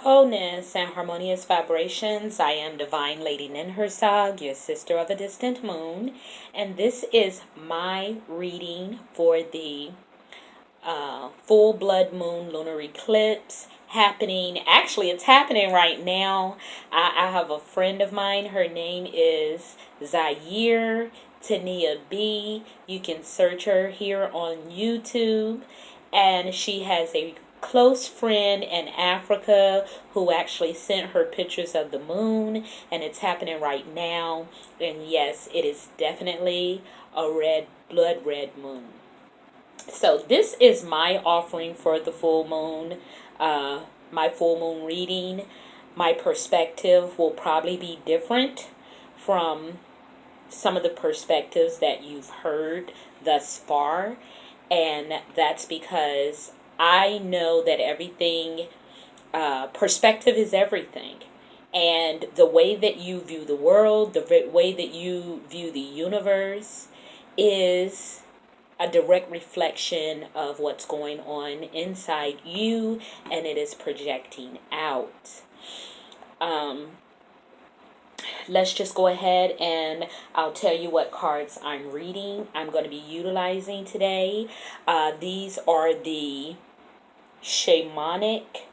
Wholeness and harmonious vibrations. I am Divine Lady Ninhursag, your sister of a distant moon, and this is my reading for the full blood moon lunar eclipse happening. Actually, it's happening right now. I have a friend of mine. Her name is Zaire Tania B. You can search her here on YouTube, and she has a close friend in Africa who actually sent her pictures of the moon, and it's happening right now. And yes, it is definitely a blood red moon. So this is my offering for the full moon, my full moon reading. My perspective will probably be different from some of the perspectives that you've heard thus far, and that's because I know that everything, perspective is everything. And the way that you view the world, the way that you view the universe is a direct reflection of what's going on inside you, and it is projecting out. Let's just go ahead and I'll tell you what cards I'm reading. I'm going to be utilizing today. These are the Shamanic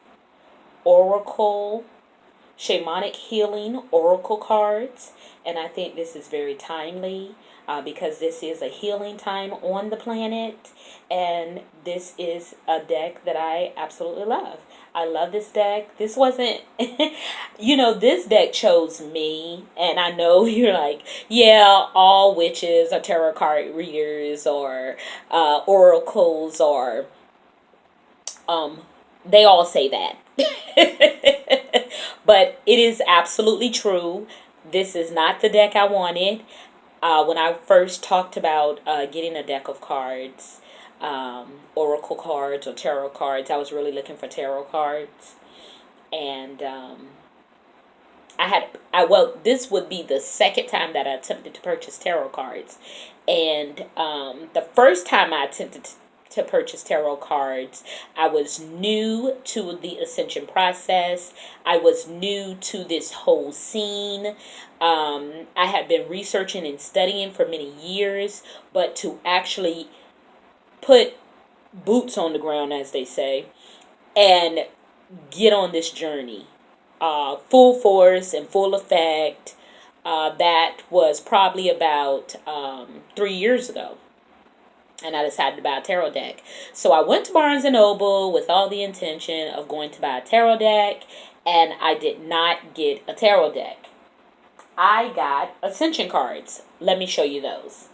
Healing Oracle cards. And I think this is very timely because this is a healing time on the planet. And this is a deck that I absolutely love. I love this deck. This wasn't, this deck chose me. And I know you're like, yeah, all witches are tarot card readers or oracles or, they all say that. But it is absolutely true. This is not the deck I wanted. When I first talked about getting a deck of cards, oracle cards or tarot cards, I was really looking for tarot cards. And this would be the second time that I attempted to purchase tarot cards. And the first time I attempted to purchase tarot cards, I was new to the ascension process. I was new to this whole scene. I had been researching and studying for many years, but to actually put boots on the ground, as they say, and get on this journey full force and full effect, that was probably about 3 years ago. And I decided to buy a tarot deck. So I went to Barnes & Noble with all the intention of going to buy a tarot deck. And I did not get a tarot deck. I got Ascension cards. Let me show you those.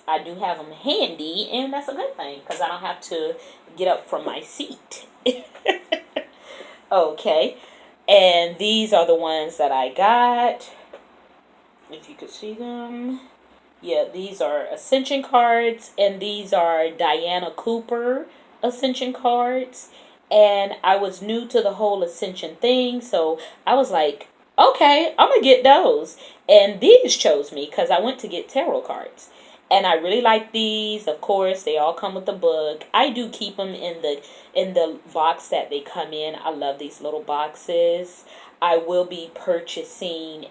I do have them handy. And that's a good thing, because I don't have to get up from my seat. Okay. And these are the ones that I got. If you could see them. Yeah, these are Ascension cards, and these are Diana Cooper Ascension cards. And I was new to the whole Ascension thing, so I was like, okay, I'm going to get those. And these chose me because I went to get tarot cards. And I really like these. Of course, they all come with a book. I do keep them in the box that they come in. I love these little boxes. I will be purchasing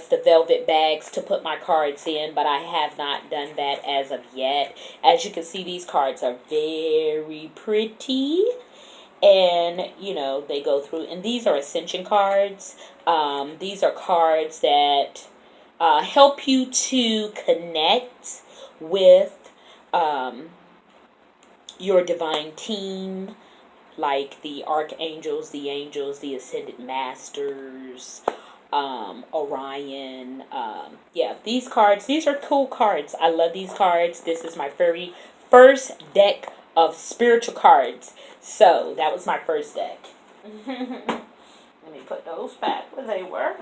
the velvet bags to put my cards in, but I have not done that as of yet. As you can see, these cards are very pretty, and they go through, and these are Ascension cards. These are cards that help you to connect with your divine team, like the archangels, the angels, the ascended masters, Orion. These cards, these are cool cards. I love these cards. This is my very first deck of spiritual cards. So that was my first deck. Let me put those back where they were.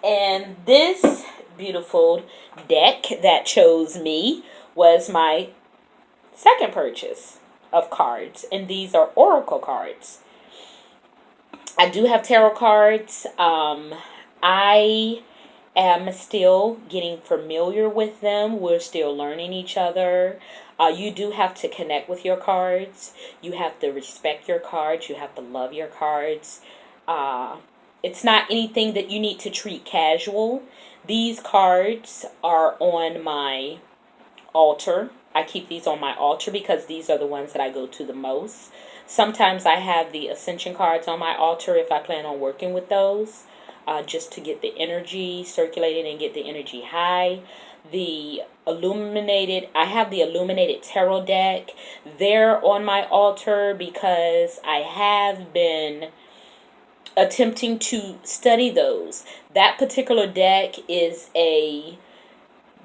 And this beautiful deck that chose me was my second purchase of cards. And these are oracle cards. I do have tarot cards. I am still getting familiar with them. We're still learning each other. You do have to connect with your cards. You have to respect your cards. You have to love your cards. It's not anything that you need to treat casual. These cards are on my altar. I keep these on my altar because these are the ones that I go to the most. Sometimes I have the Ascension cards on my altar if I plan on working with those, just to get the energy circulated and get the energy high. I have the Illuminated Tarot deck. They're on my altar because I have been attempting to study those. That particular deck is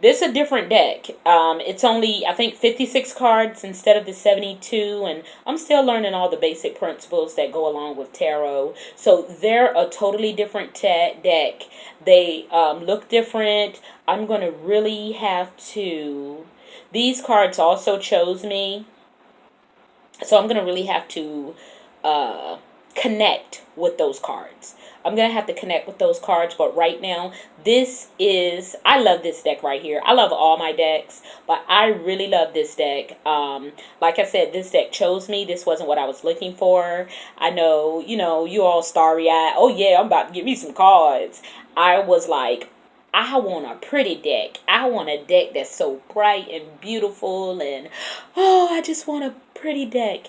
this is a different deck. It's only, I think, 56 cards instead of the 72. And I'm still learning all the basic principles that go along with tarot. So they're a totally different deck. They look different. I'm going to really have to... These cards also chose me. So I'm going to really have to connect with those cards. I'm going to have to connect with those cards. But right now, I love this deck right here. I love all my decks, but I really love this deck. Like I said, this deck chose me. This wasn't what I was looking for. I know, you all starry-eyed. Oh yeah, I'm about to get me some cards. I was like, I want a pretty deck. I want a deck that's so bright and beautiful, and I just want a pretty deck.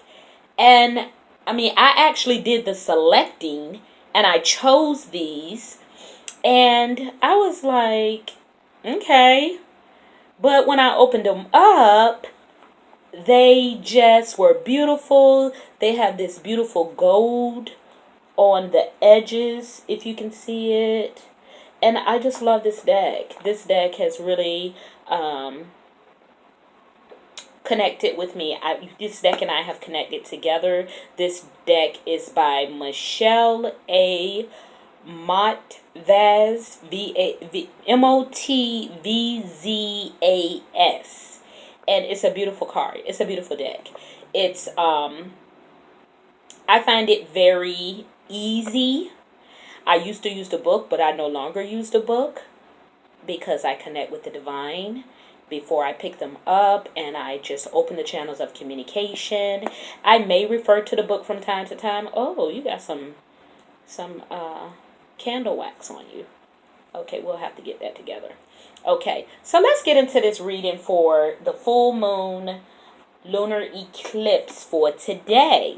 And I mean, I actually did the selecting, and I chose these, and I was like, okay. But when I opened them up, they just were beautiful. They have this beautiful gold on the edges, if you can see it. And I just love this deck. This deck has really connected with me. This deck and I have connected together. This deck is by Michelle A. Motvzas, Motvzas, and it's a beautiful card. It's a beautiful deck. It's I find it very easy. I used to use the book, but I no longer use the book because I connect with the divine before I pick them up, and I just open the channels of communication. I may refer to the book from time to time. Oh, you got some candle wax on you. Okay, we'll have to get that together. Okay, so let's get into this reading for the full moon lunar eclipse for today.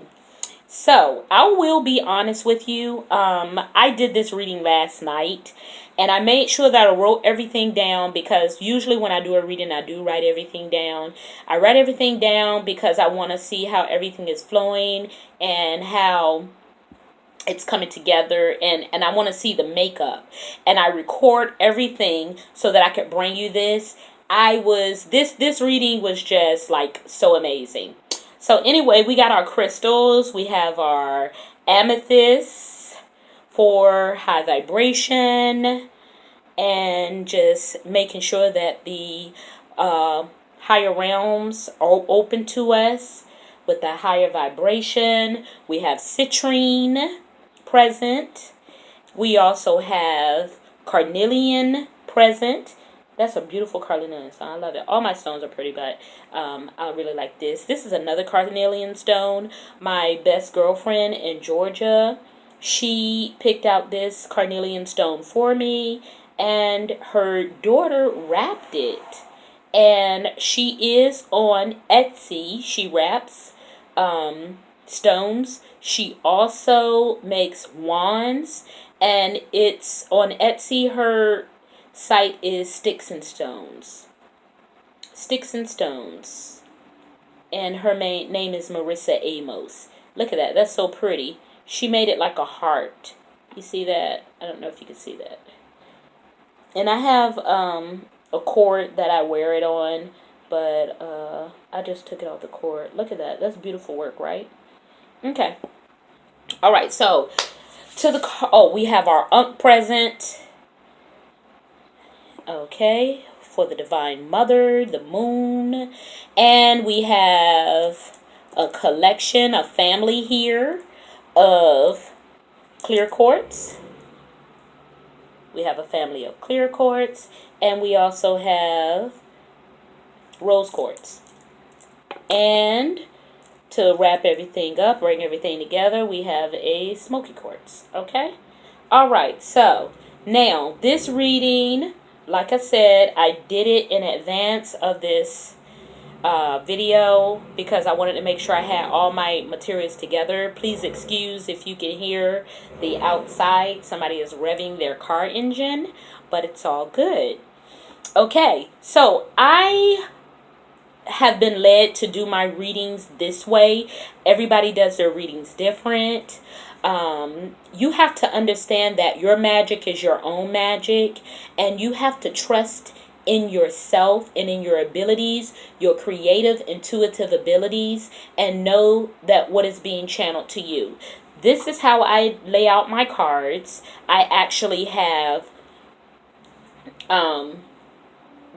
So I will be honest with you. I did this reading last night, and I made sure that I wrote everything down, because usually when I do a reading, I do write everything down. I write everything down because I want to see how everything is flowing and how it's coming together, and I want to see the makeup, and I record everything so that I could bring you this. This reading was just like so amazing. So anyway, we got our crystals. We have our amethyst for high vibration, and just making sure that the higher realms are open to us with the higher vibration. We have citrine present. We also have carnelian present. That's a beautiful carnelian stone. I love it. All my stones are pretty, but I really like this. This is another carnelian stone. My best girlfriend in Georgia, she picked out this carnelian stone for me, and her daughter wrapped it. And she is on Etsy. She wraps stones. She also makes wands, and it's on Etsy. Her site is Sticks and Stones. Sticks and Stones. And her name is Marissa Amos. Look at that. That's so pretty. She made it like a heart. You see that? I don't know if you can see that. And I have a cord that I wear it on, but I just took it off the cord. Look at that. That's beautiful work, right? Okay. All right. So we have our Unk present. Okay, for the Divine Mother, the Moon. And we have a collection, a family here of clear quartz. We have a family of clear quartz. And we also have rose quartz. And to wrap everything up, bring everything together, we have a smoky quartz. Okay? All right. So now this reading, like I said, I did it in advance of this video because I wanted to make sure I had all my materials together. Please excuse if you can hear the outside. Somebody is revving their car engine, but it's all good. Okay, so I have been led to do my readings this way. Everybody does their readings different. You have to understand that your magic is your own magic, and you have to trust in yourself and in your abilities, your creative, intuitive abilities, and know that what is being channeled to you. This is how I lay out my cards. I actually have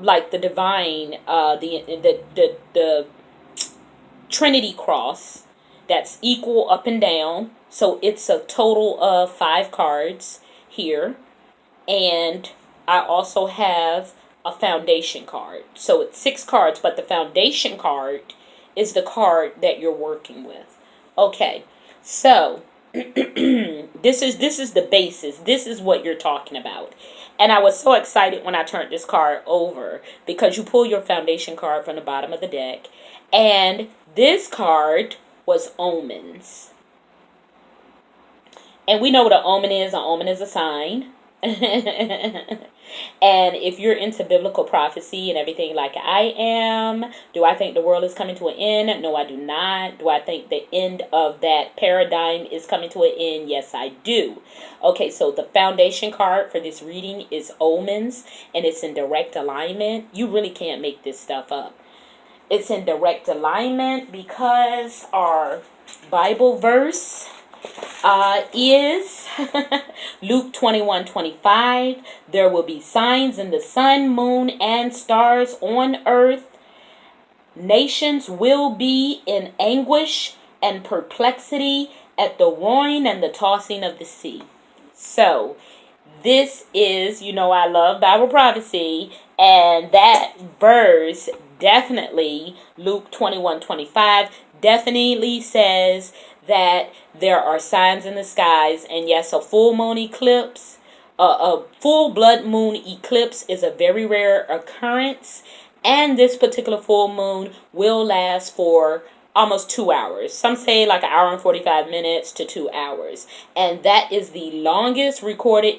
like the divine, the Trinity cross that's equal up and down. So it's a total of 5 cards here. And I also have a foundation card. So it's 6 cards, but the foundation card is the card that you're working with. Okay, so this is the basis. This is what you're talking about. And I was so excited when I turned this card over because you pull your foundation card from the bottom of the deck. And this card was omens. And we know what an omen is. An omen is a sign. And if you're into biblical prophecy and everything like I am, do I think the world is coming to an end? No, I do not. Do I think the end of that paradigm is coming to an end? Yes, I do. Okay, so the foundation card for this reading is omens, and it's in direct alignment. You really can't make this stuff up. It's in direct alignment because our Bible verse is Luke 21:25. There will be signs in the sun, moon, and stars on earth. Nations will be in anguish and perplexity at the roaring and the tossing of the sea. So this is, I love Bible prophecy, and that verse definitely, Luke 21:25, definitely says that there are signs in the skies. And yes, a full moon eclipse, a full blood moon eclipse is a very rare occurrence. And this particular full moon will last for almost 2 hours. Some say like an hour and 45 minutes to 2 hours. And that is the longest recorded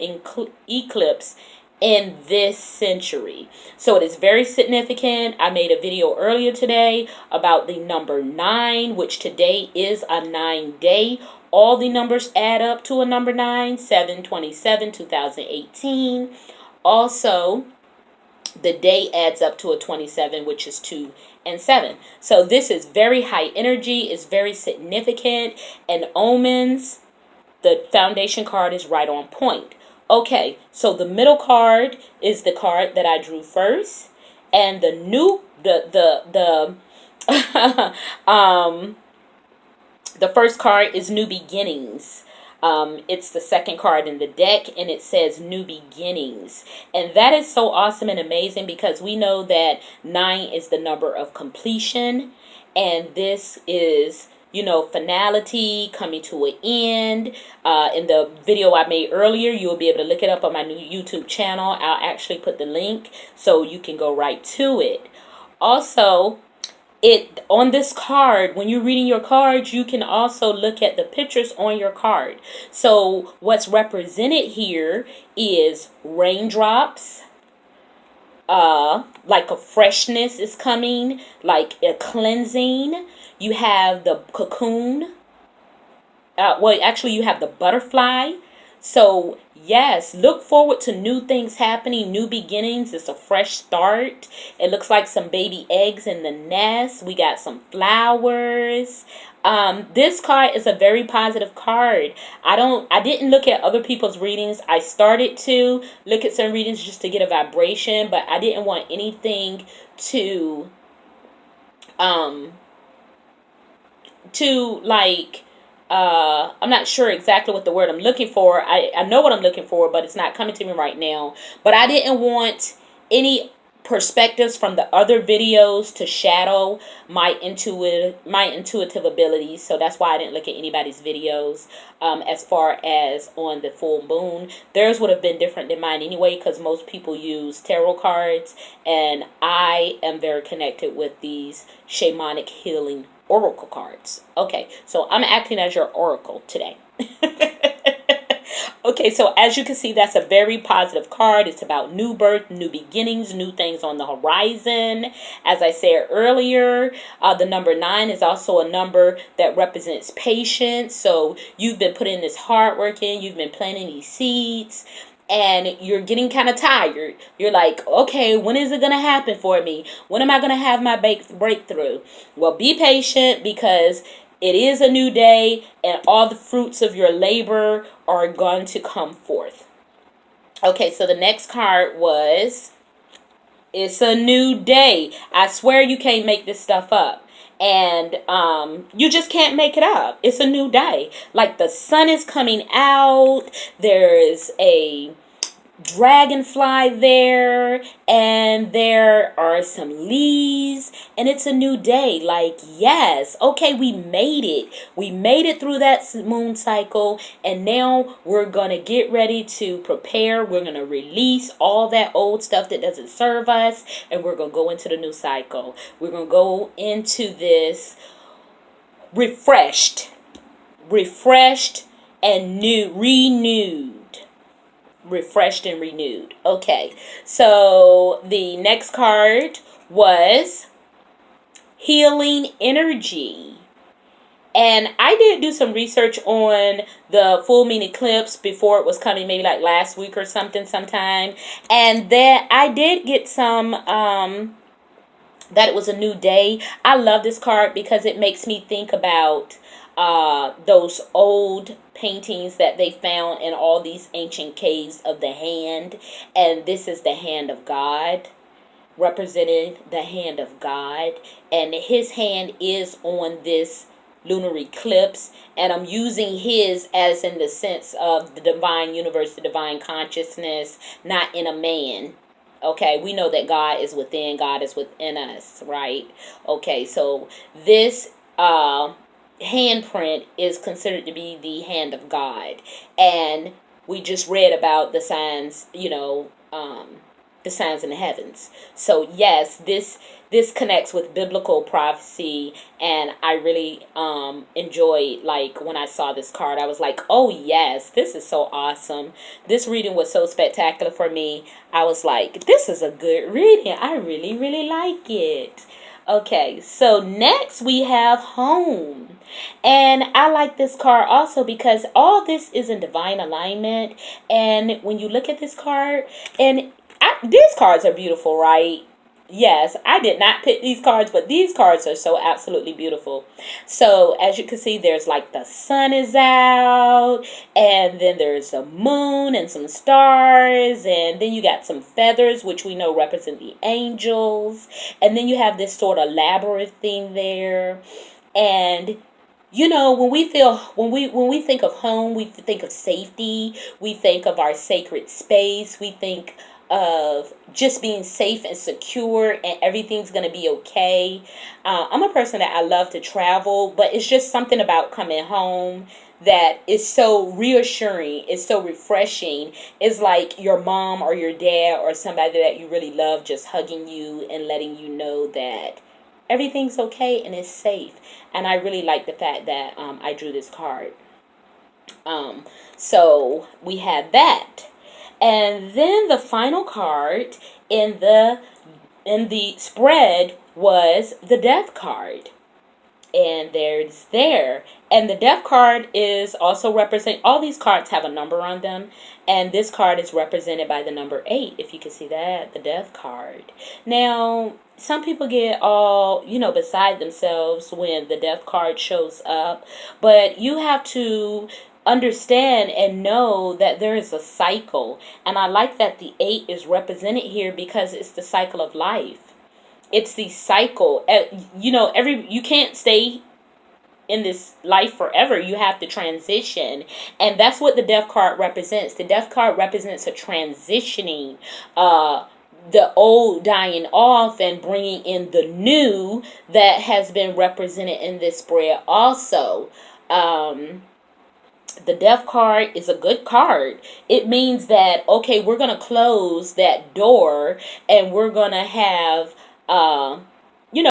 eclipse in this century. So it is very significant. I made a video earlier today about the number 9, which today is a 9-day. All the numbers add up to a number 9, 7/27/2018. Also, the day adds up to a 27, which is 2 and 7. So this is very high energy, is very significant, and omens, the foundation card is right on point. Okay, so the middle card is the card that I drew first, and the the first card is New Beginnings. It's the second card in the deck, and it says New Beginnings. And that is so awesome and amazing because we know that 9 is the number of completion, and this is, finality, coming to an end. In the video I made earlier, you'll be able to look it up on my new YouTube channel. I'll actually put the link so you can go right to it. Also, on this card, when you're reading your cards, you can also look at the pictures on your card. So what's represented here is raindrops, like a freshness is coming, like a cleansing. You have the cocoon. Actually, you have the butterfly. So, yes, look forward to new things happening, new beginnings. It's a fresh start. It looks like some baby eggs in the nest. We got some flowers. This card is a very positive card. I didn't look at other people's readings. I started to look at some readings just to get a vibration, but I didn't want anything to I'm not sure exactly what the word I'm looking for. I know what I'm looking for, but it's not coming to me right now. But I didn't want any perspectives from the other videos to shadow my intuitive abilities. So that's why I didn't look at anybody's videos as far as on the full moon. Theirs would have been different than mine anyway, because most people use tarot cards, and I am very connected with these shamanic healing oracle cards. Okay, so I'm acting as your oracle today. Okay, so as you can see, that's a very positive card. It's about new birth, new beginnings, new things on the horizon. As I said earlier, the number 9 is also a number that represents patience. So you've been putting this hard work in, you've been planting these seeds, and you're getting kind of tired. You're like, okay, when is it going to happen for me? When am I going to have my breakthrough? Well, be patient, because it is a new day, and all the fruits of your labor are going to come forth. Okay, so the next card was, it's a new day. I swear you can't make this stuff up. And you just can't make it up. It's a new day. Like, the sun is coming out. There's a dragonfly there, and there are some leaves, and it's a new day. Like, yes, okay, we made it through that moon cycle, and now we're gonna get ready to prepare. We're gonna release all that old stuff that doesn't serve us, and we're gonna go into the new cycle. We're gonna go into this refreshed and renewed. Refreshed and renewed. Okay, so the next card was healing energy. And I did do some research on the full moon eclipse before it was coming, maybe like last week or sometime. And then I did get some that it was a new day. I love this card because it makes me think about those old paintings that they found in all these ancient caves of the hand. And this is the hand of God, representing the hand of God. And his hand is on this lunar eclipse. And I'm using his as in the sense of the divine universe, the divine consciousness, not in a man. Okay, we know that God is within us, right? Okay, so this handprint is considered to be the hand of God. And we just read about the signs, the signs in the heavens. So yes, this connects with biblical prophecy, and I really enjoyed, like, when I saw this card, I was like, oh yes, this is so awesome. This reading was so spectacular for me. I was like, this is a good reading. I really, really like it. Okay, so next we have home. And I like this card also because all this is in divine alignment. And when you look at this card, and these cards are beautiful, right? Yes, I did not pick these cards, but these cards are so absolutely beautiful. So as you can see, there's like the sun is out, and then there's a moon and some stars, and then you got some feathers, which we know represent the angels, and then you have this sort of labyrinth thing there. And when we think of home, we think of safety, we think of our sacred space, we think of just being safe and secure, and everything's going to be okay. I'm a person that I love to travel, but it's just something about coming home that is so reassuring. It's so refreshing. It's like your mom or your dad or somebody that you really love just hugging you and letting you know that everything's okay and it's safe. And I really like the fact that I drew this card. So we have that. And then the final card in the spread was the death card. And there's there. And the death card is also all these cards have a number on them. And this card is represented by the number 8, if you can see that, the death card. Now, some people get all, beside themselves when the death card shows up. But you have to understand and know that there is a cycle. And I like that the 8 is represented here because it's the cycle of life. It's the cycle. You can't stay in this life forever. You have to transition. And that's what the death card represents. The death card represents a transitioning, the old dying off and bringing in the new that has been represented in this spread also. The death card is a good card. It means that, okay, we're going to close that door and we're going to have